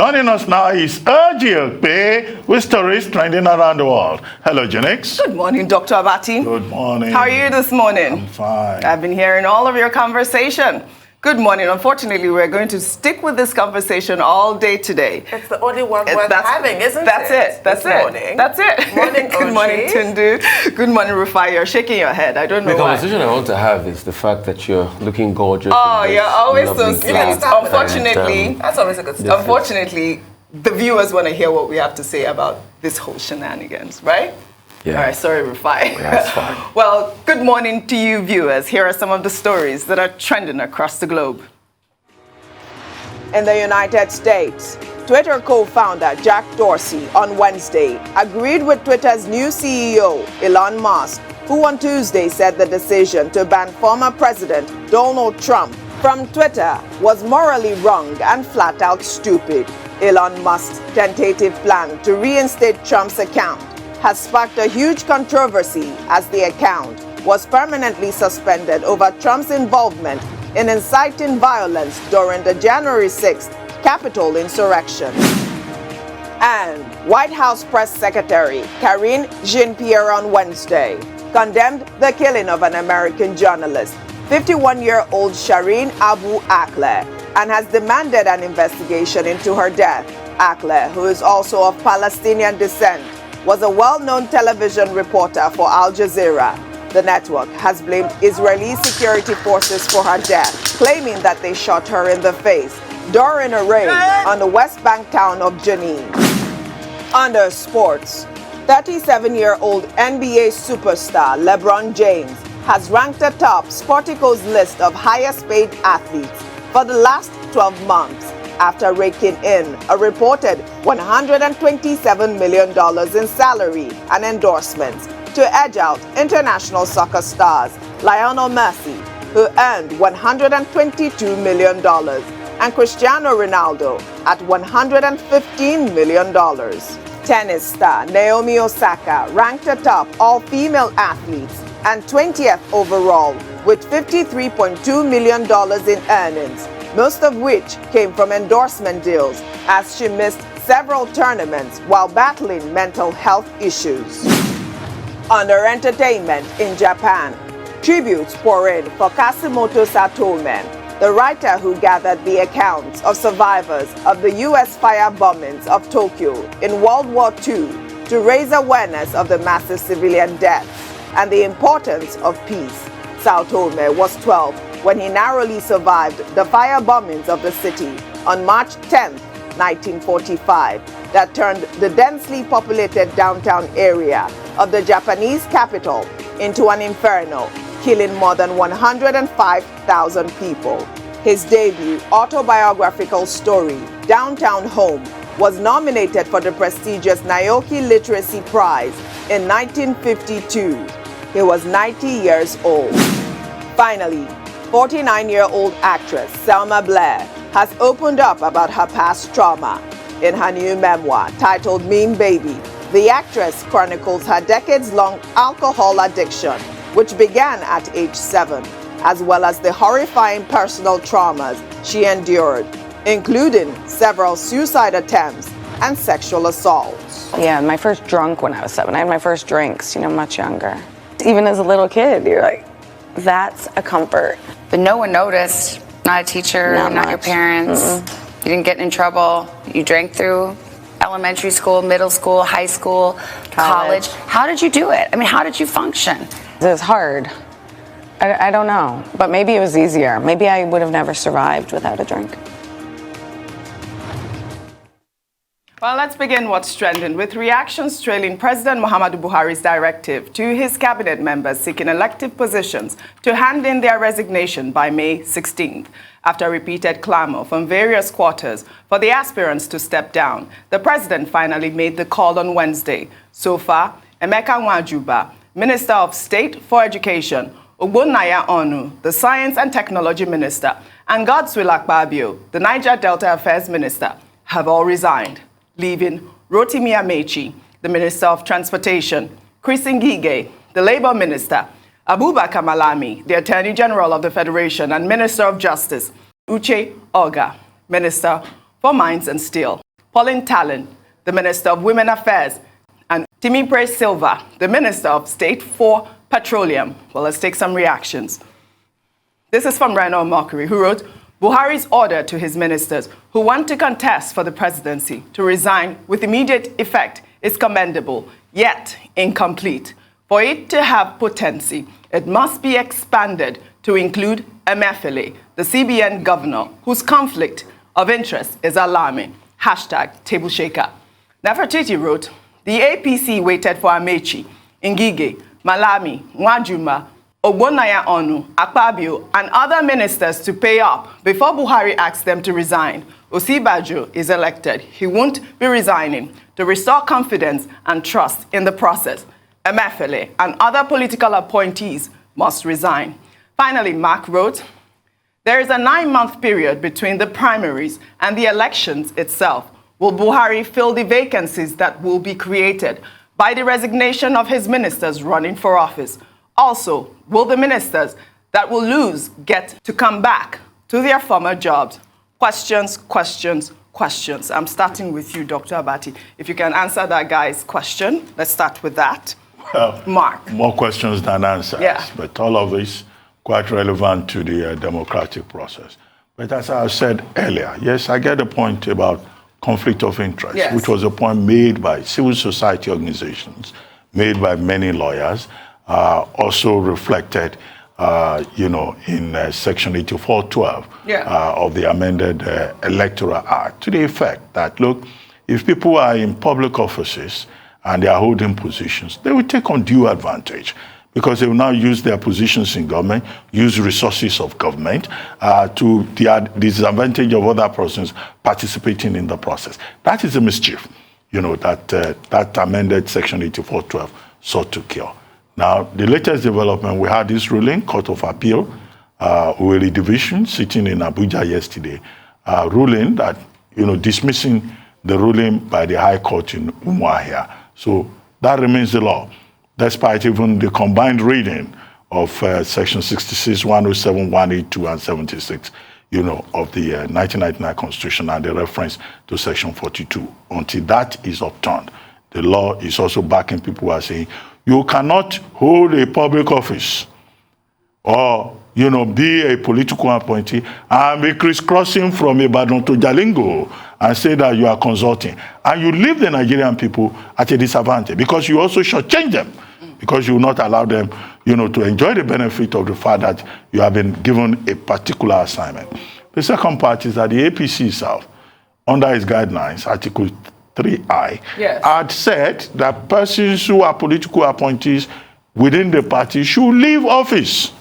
Joining us now is OjyOkpe with stories trending around the world. Hello, Jenix. Good morning, Dr. Abati. Good morning. How are you this morning? I'm fine. I've been hearing all of your conversation. Good morning. Unfortunately, we're going to stick with this conversation all day today. It's the only one worth having, isn't that's it? That's this it. Morning. That's it. Morning, Good morning, Tundu. Good morning, Rufai. You're shaking your head. I don't know why. The conversation I want to have is the fact that you're looking gorgeous. Oh, you're always so sweet. Unfortunately, that's always a good start. Unfortunately, the viewers want to hear what we have to say about this whole shenanigans, right? Yeah. All right, sorry, Rufai. That's fine. Well, good morning to you, viewers. Here are some of the stories that are trending across the globe. In the United States, Twitter co-founder Jack Dorsey on Wednesday agreed with Twitter's new CEO, Elon Musk, who on Tuesday said the decision to ban former President Donald Trump from Twitter was morally wrong and flat out stupid. Elon Musk's tentative plan to reinstate Trump's account has sparked a huge controversy as the account was permanently suspended over Trump's involvement in inciting violence during the January 6th Capitol insurrection. And White House Press Secretary Karine Jean-Pierre on Wednesday condemned the killing of an American journalist, 51-year-old Shireen Abu Akleh, and has demanded an investigation into her death. Akleh, who is also of Palestinian descent, was a well-known television reporter for Al Jazeera. The network has blamed Israeli security forces for her death, claiming that they shot her in the face during a raid on the West Bank town of Jenin. Under sports, 37-year-old NBA superstar LeBron James has ranked atop Sportico's list of highest-paid athletes for the last 12 months after raking in a reported $127 million in salary and endorsements to edge out international soccer stars Lionel Messi, who earned $122 million, and Cristiano Ronaldo at $115 million. Tennis star Naomi Osaka ranked atop all female athletes and 20th overall with $53.2 million in earnings, most of which came from endorsement deals as she missed several tournaments while battling mental health issues. Under entertainment in Japan, tributes pour in for Kasimoto Satomen, the writer who gathered the accounts of survivors of the U.S. fire bombings of Tokyo in World War II to raise awareness of the massive civilian deaths and the importance of peace. Satome was 12 when he narrowly survived the fire bombings of the city on March 10, 1945, that turned the densely populated downtown area of the Japanese capital into an inferno, killing more than 105,000 people. His debut autobiographical story, Downtown Home, was nominated for the prestigious Naoki Literacy Prize in 1952. He was 90 years old. Finally, 49-year-old actress Selma Blair has opened up about her past trauma. In her new memoir titled Mean Baby, the actress chronicles her decades-long alcohol addiction, which began at age 7, as well as the horrifying personal traumas she endured, including several suicide attempts and sexual assaults. Yeah, my first drunk when I was 7. I had my first drinks, much younger. Even as a little kid, you're like, that's a comfort. But no one noticed. Not a teacher, not your parents. You didn't get in trouble. You drank through elementary school, middle school, high school, college. How did you do it? I mean, how did you function? It was hard. I don't know, but maybe it was easier. Maybe I would have never survived without a drink. Well, let's begin what's trending with reactions trailing President Muhammadu Buhari's directive to his cabinet members seeking elective positions to hand in their resignation by May 16th. After repeated clamor from various quarters for the aspirants to step down, the president finally made the call on Wednesday. So far, Emeka Nwajuba, Minister of State for Education, Ogbonnaya Onu, the Science and Technology Minister, and Godswill Akpabio, the Niger Delta Affairs Minister, have all resigned, leaving Rotimi Amechi, the Minister of Transportation, Chris Ngige, the Labour Minister, Abubakar Malami, the Attorney General of the Federation and Minister of Justice, Uche Oga, Minister for Mines and Steel. Pauline Talon, the Minister of Women Affairs, and Timipre Silva, the Minister of State for Petroleum. Well, let's take some reactions. This is from Reno Mockery, who wrote, Buhari's order to his ministers who want to contest for the presidency to resign with immediate effect is commendable, yet incomplete. For it to have potency, it must be expanded to include Emefiele, the CBN governor, whose conflict of interest is alarming. #Table Shaker. Nefertiti wrote, the APC waited for Amechi, Ngige, Malami, Nwajuma, Ogbonnaya Onu, Akpabio, and other ministers to pay up before Buhari asked them to resign. Osibajo is elected. He won't be resigning to restore confidence and trust in the process. Emefiele and other political appointees must resign. Finally, Mark wrote, there is a 9-month period between the primaries and the elections itself. Will Buhari fill the vacancies that will be created by the resignation of his ministers running for office? Also, will the ministers that will lose get to come back to their former jobs? Questions, questions, questions. I'm starting with you, Dr. Abati. If you can answer that guy's question, let's start with that. Well, Mark. More questions than answers. Yeah. But all of this quite relevant to the democratic process. But as I said earlier, yes, I get the point about conflict of interest, yes, which was a point made by civil society organizations, made by many lawyers, also reflected, in Section 8412 of the amended Electoral Act, to the effect that, look, if people are in public offices and they are holding positions, they will take undue advantage because they will now use their positions in government, use resources of government to the disadvantage of other persons participating in the process. That is a mischief, that amended Section 8412 sought to cure. Now, the latest development, we had this ruling, Court of Appeal, Uweli Division, sitting in Abuja yesterday, ruling that, dismissing the ruling by the High Court in Umuahia. So that remains the law, despite even the combined reading of Section 66, 107, 182, and 76, of the 1999 Constitution and the reference to Section 42. Until that is upturned, the law is also backing people who are saying, you cannot hold a public office or, be a political appointee and be crisscrossing from Ibadan to Jalingo and say that you are consulting. And you leave the Nigerian people at a disadvantage because you also shortchange them because you will not allow them, to enjoy the benefit of the fact that you have been given a particular assignment. The second part is that the APC itself, under its guidelines, Article 3I, had said that persons who are political appointees within the party should leave office.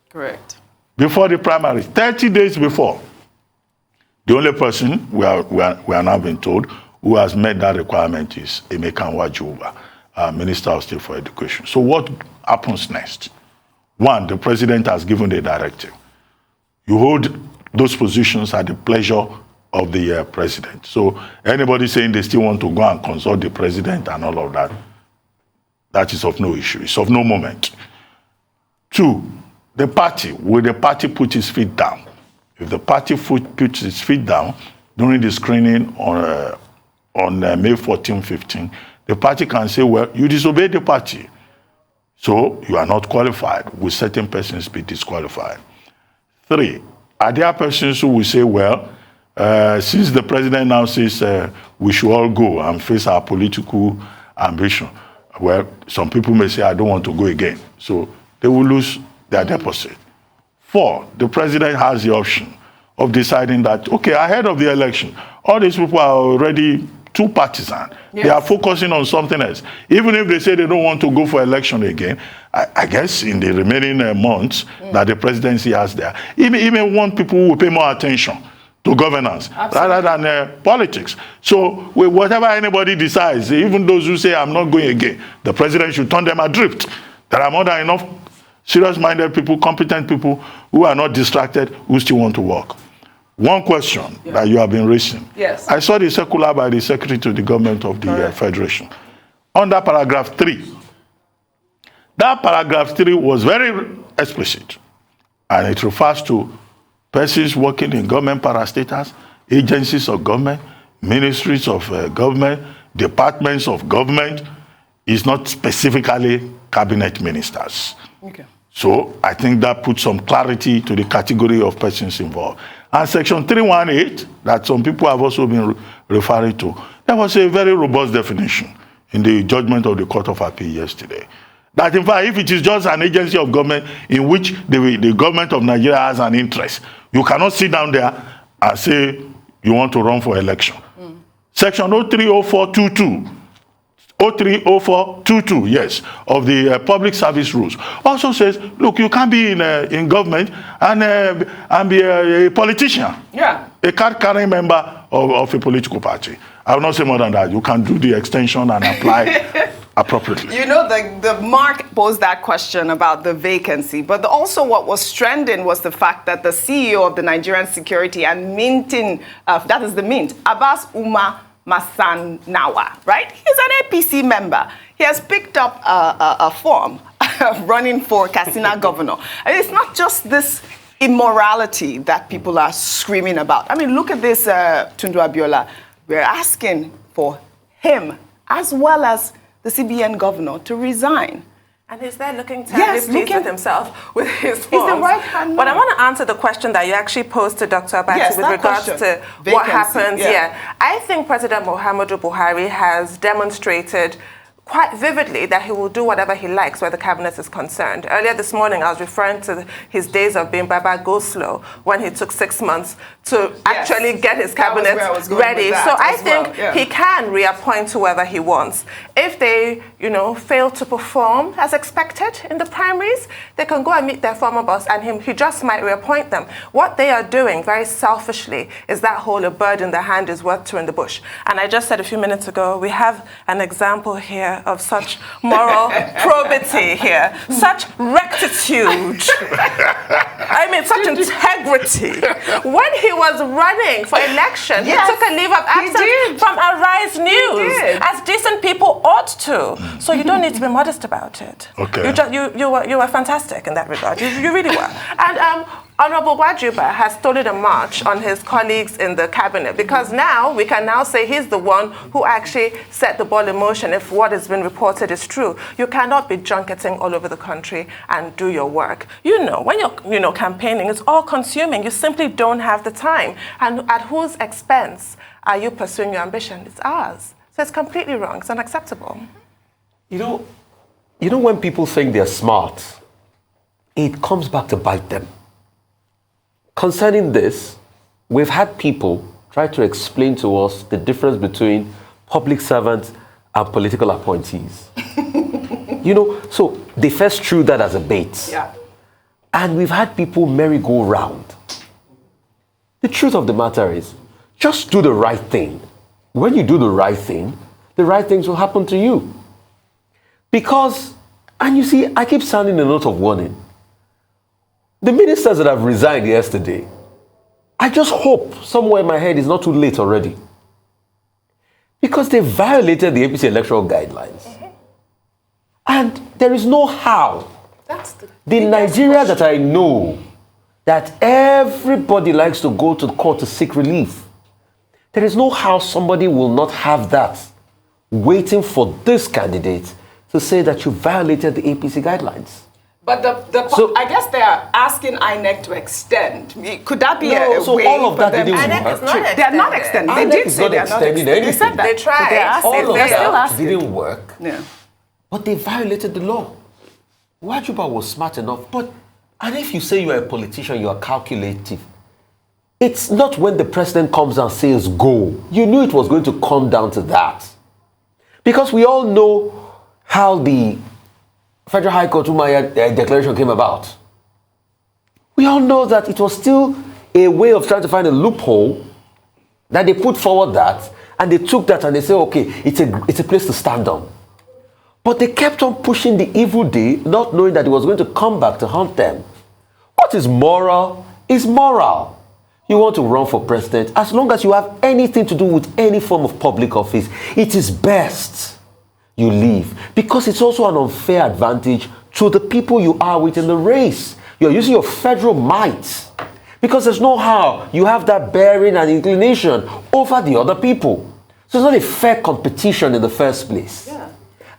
Correct. Before the primary, 30 days before. The only person we are now being told who has met that requirement is Emeka Nwajuma, Minister of State for Education. So what happens next? One, the president has given the directive. You hold those positions at the pleasure of the president. So anybody saying they still want to go and consult the president and all of that, that is of no issue. It's of no moment. Two, the party. Will the party put its feet down? If the party puts its feet down during the screening on May 14, 15, the party can say, well, you disobeyed the party. So you are not qualified. Will certain persons be disqualified? Three, are there persons who will say, well, since the president now says we should all go and face our political ambition, well, some people may say, I don't want to go again. So they will lose their deposit. Four, the president has the option of deciding that, okay, ahead of the election, all these people are already too partisan. Yes. They are focusing on something else. Even if they say they don't want to go for election again, I guess in the remaining months that the presidency has there, he may want people who will pay more attention to governance rather than politics. So whatever anybody decides, even those who say I'm not going again, the president should turn them adrift. There are more than enough serious-minded people, competent people who are not distracted, who still want to work. One question that you have been raising. Yes. I saw the circular by the Secretary to the Government of the Federation. Under paragraph 3. That paragraph 3 was very explicit. And it refers to persons working in government parastatals, agencies of government, ministries of government, departments of government. It's not specifically cabinet ministers. Okay. So I think that puts some clarity to the category of persons involved. And Section 318, that some people have also been referring to, that was a very robust definition in the judgment of the Court of Appeal yesterday. That in fact, if it is just an agency of government in which the government of Nigeria has an interest, you cannot sit down there and say you want to run for election. Section 030422, 030422, yes, of the Public Service Rules also says, look, you can't be in government and be a politician, a card-carrying member of a political party. I will not say more than that. You can do the extension and apply appropriately. You know, the Mark posed that question about the vacancy, but also what was trending was the fact that the CEO of the Nigerian Security and Minting, that is the Mint, Abbas Umar Masanawa, right? He's an APC member. He has picked up a form running for Katsina governor. And it's not just this immorality that people are screaming about. I mean, look at this, Tundu Abiola. We're asking for him, as well as the CBN governor, to resign. And he's there looking terribly pleased with himself with his forms. He's the right-hand man. But I want to answer the question that you actually posed to Dr. Abati with regards to what happens. I think President Muhammadu Buhari has demonstrated quite vividly that he will do whatever he likes where the cabinet is concerned. Earlier this morning, I was referring to his days of being Baba Go Slow, when he took 6 months to actually get his cabinet ready. So I think he can reappoint whoever he wants. If they, fail to perform as expected in the primaries, they can go and meet their former boss, and he just might reappoint them. What they are doing very selfishly is that whole "a bird in the hand is worth two in the bush." And I just said a few minutes ago, we have an example here of such moral probity here, such rectitude, I mean, such integrity. When he was running for election, he took a leave of absence from Arise News, as decent people ought to. So you don't need to be modest about it. Okay. You were fantastic in that regard. You really were. And Honorable OjyOkpe has stolen a march on his colleagues in the cabinet, because now we can now say he's the one who actually set the ball in motion if what has been reported is true. You cannot be junketing all over the country and do your work. When you're campaigning, it's all consuming. You simply don't have the time. And at whose expense are you pursuing your ambition? It's ours. So it's completely wrong. It's unacceptable. You know when people think they're smart, it comes back to bite them. Concerning this, we've had people try to explain to us the difference between public servants and political appointees. So they first threw that as a bait. Yeah. And we've had people merry-go-round. The truth of the matter is, just do the right thing. When you do the right things will happen to you. Because, and you see, I keep sounding a note of warning. The ministers that have resigned yesterday, I just hope somewhere in my head it's not too late already. Because they violated the APC electoral guidelines. And there is no how. That's the Nigeria that I know, that everybody likes to go to the court to seek relief. There is no how somebody will not have that waiting for this candidate to say that you violated the APC guidelines. But I guess they are asking INEC to extend. Could that be a way all of that for them? didn't work. They are not extending. They did say they are not extending. They said that. They tried. All of they're still that asking. didn't work. Yeah. But they violated the law. OjyOkpe was smart enough. And if you say you are a politician, you are calculative. It's not when the president comes and says go. You knew it was going to come down to that. Because we all know how the Federal High Court Umaya declaration came about. We all know that it was still a way of trying to find a loophole, that they put forward that, and they took that and they said, okay, it's a place to stand on. But they kept on pushing the evil day, not knowing that it was going to come back to haunt them. What is moral is moral. You want to run for president, as long as you have anything to do with any form of public office, it is best you leave, because it's also an unfair advantage to the people you are with in the race. You're using your federal might. Because there's no how you have that bearing and inclination over the other people. So it's not a fair competition in the first place. Yeah.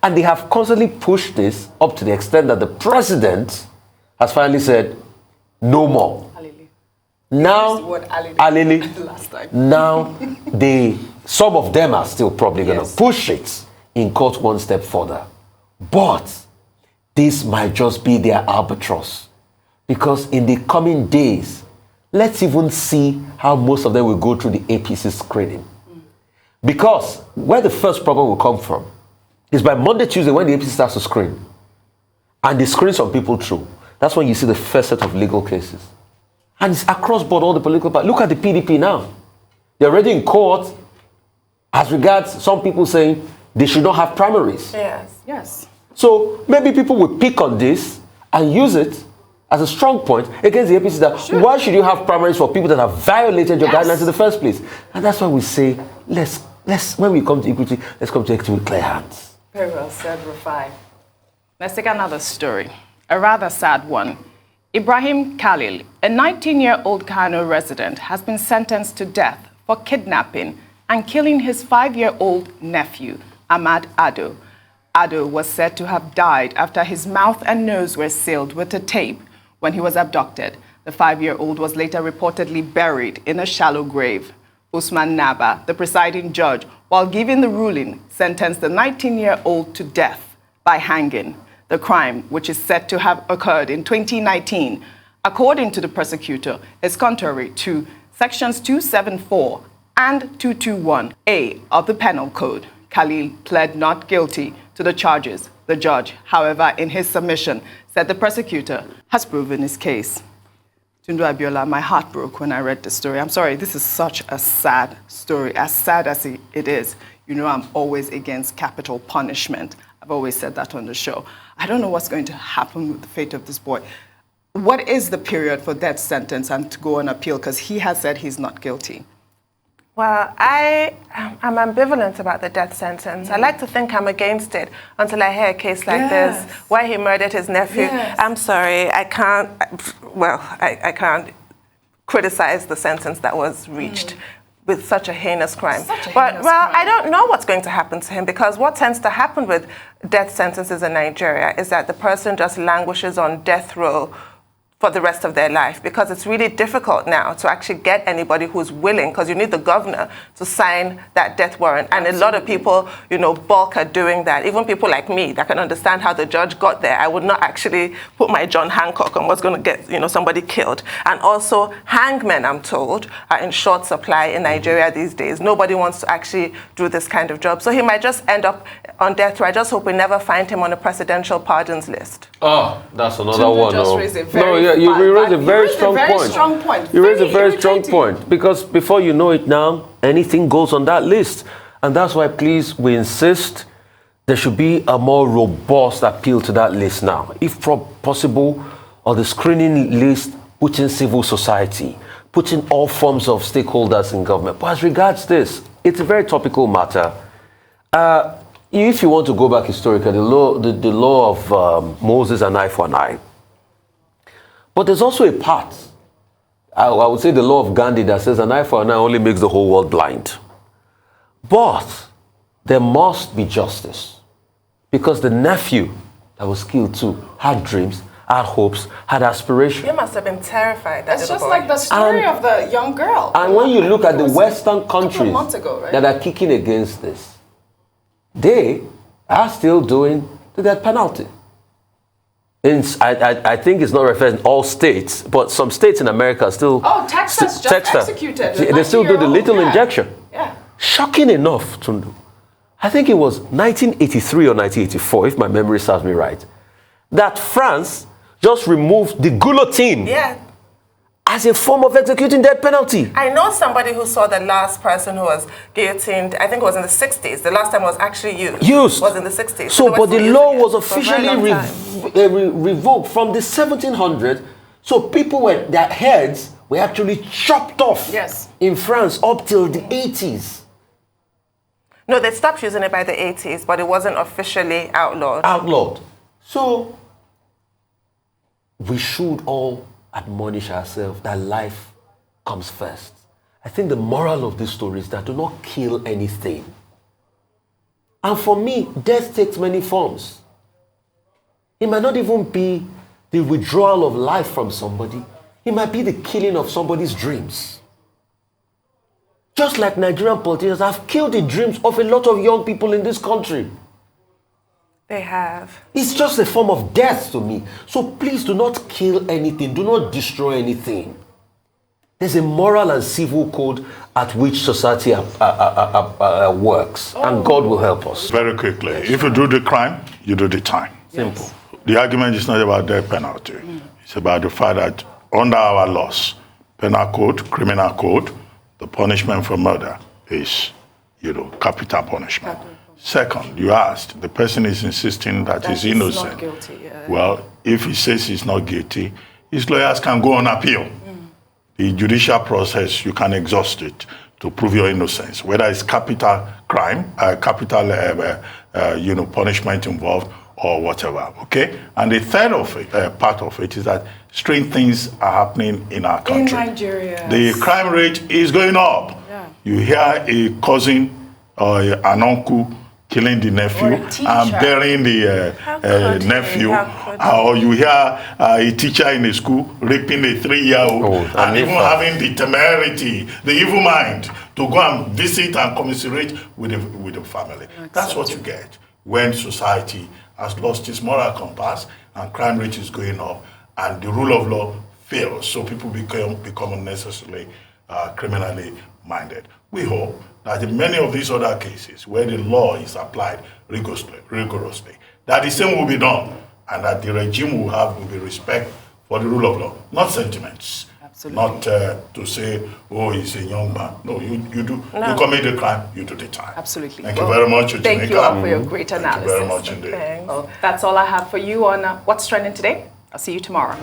And they have constantly pushed this up to the extent that the president has finally said, no more. Hallelujah. Now, last time. Now, some of them are still probably going to push it in court one step further. But this might just be their albatross. Because in the coming days, let's even see how most of them will go through the APC screening. Because where the first problem will come from is by Monday, Tuesday, when the APC starts to screen, and they screen some people through, that's when you see the first set of legal cases. And it's across board, all the political parties. Look at the PDP now. They're already in court as regards some people saying they should not have primaries. Yes. So maybe people will pick on this and use it as a strong point against the APC that why should you have primaries for people that have violated your guidelines in the first place? And that's why we say, let's when we come to equity, let's come to equity with clear hands. Very well said, Rufai. Let's take another story, a rather sad one. Ibrahim Khalil, a 19-year-old Kano resident, has been sentenced to death for kidnapping and killing his 5-year-old nephew, Ahmad Ado. Ado was said to have died after his mouth and nose were sealed with a tape when he was abducted. The 5-year-old was later reportedly buried in a shallow grave. Usman Naba, the presiding judge, while giving the ruling, sentenced the 19-year-old to death by hanging. The crime, which is said to have occurred in 2019, according to the prosecutor, is contrary to sections 274 and 221A of the Penal Code. Khalil pled not guilty to the charges. The judge, however, in his submission, said the prosecutor has proven his case. Tundu Abiola, my heart broke when I read the story. I'm sorry, this is such a sad story. As sad as it is, you know I'm always against capital punishment. I've always said that on the show. I don't know what's going to happen with the fate of this boy. What is the period for death sentence and to go on appeal? Because he has said he's not guilty. Well, I'm ambivalent about the death sentence. I like to think I'm against it until I hear a case like this, where he murdered his nephew. I'm sorry, I can't criticize the sentence that was reached with such a heinous crime. I don't know what's going to happen to him, because what tends to happen with death sentences in Nigeria is that the person just languishes on death row for the rest of their life, because it's really difficult now to actually get anybody who's willing, because you need the governor to sign that death warrant. And a lot of people, balk at doing that. Even people like me that can understand how the judge got there. I would not actually put my John Hancock on what's going to get, somebody killed. And also hangmen, I'm told, are in short supply in Nigeria these days. Nobody wants to actually do this kind of job. So he might just end up on death row. I just hope we never find him on a presidential pardons list. Oh, that's another one. You raise a very strong point. You raise a very strong point, because before you know it now, anything goes on that list. And that's why, please, we insist there should be a more robust appeal to that list now. If possible, on the screening list, put in civil society, put in all forms of stakeholders in government. But as regards this, it's a very topical matter. If you want to go back historically, the law of Moses, an eye for an eye. But there's also a part, I would say the law of Gandhi, that says an eye for an eye only makes the whole world blind. But there must be justice, because the nephew that was killed too had dreams, had hopes, had aspirations. You must have been terrified. It's just like the story of the young girl. And when you look at the Western countries that are kicking against this, they are still doing the death penalty. I think it's not referring to all states, but some states in America still... Oh, Texas just executed. They still do the lethal injection. Yeah. Shocking enough, Tundu. I think it was 1983 or 1984, if my memory serves me right, that France just removed the guillotine as a form of executing death penalty. I know somebody who saw the last person who was guillotined, I think it was in the 60s. The last time it was actually used. Was in the 60s. So but the law was officially revoked from the 1700s. So people their heads were actually chopped off in France up till the 80s. No, they stopped using it by the 80s, but it wasn't officially outlawed. So we should all admonish ourselves that life comes first. I think the moral of this story is that do not kill anything. And for me, death takes many forms. It might not even be the withdrawal of life from somebody. It might be the killing of somebody's dreams. Just like Nigerian politicians have killed the dreams of a lot of young people in this country. They have. It's just a form of death to me. So please do not kill anything. Do not destroy anything. There's a moral and civil code at which society works. And God will help us. Very quickly, if you do the crime, you do the time. Simple. Yes. The argument is not about death penalty. It's about the fact that under our laws, penal code, criminal code, the punishment for murder is, capital punishment. Second, you asked, the person is insisting that he's innocent. Not guilty, yeah. Well, if he says he's not guilty, his lawyers can go on appeal. The judicial process, you can exhaust it to prove your innocence, whether it's capital crime, capital punishment involved or whatever, okay? And the third part of it is that strange things are happening in our country. In Nigeria. The crime rate is going up. Yeah. You hear a cousin or an uncle killing the nephew and burying the nephew, or you hear a teacher in a school raping a 3-year-old and even having the temerity, the evil mind to go and visit and commiserate with the family. That's what you get when society has lost its moral compass and crime rate is going up and the rule of law fails, so people become unnecessarily criminally minded. We hope that in many of these other cases where the law is applied rigorously, that the same will be done and that the regime will be respect for the rule of law, not sentiments. Absolutely. Not to say, oh, he's a young man. No, you do. No. You commit the crime, you do the time. Absolutely. Thank you very much, OjyOkpe. Thank you all for your great analysis. Thank you very much indeed. Well, that's all I have for you on What's Trending Today. I'll see you tomorrow.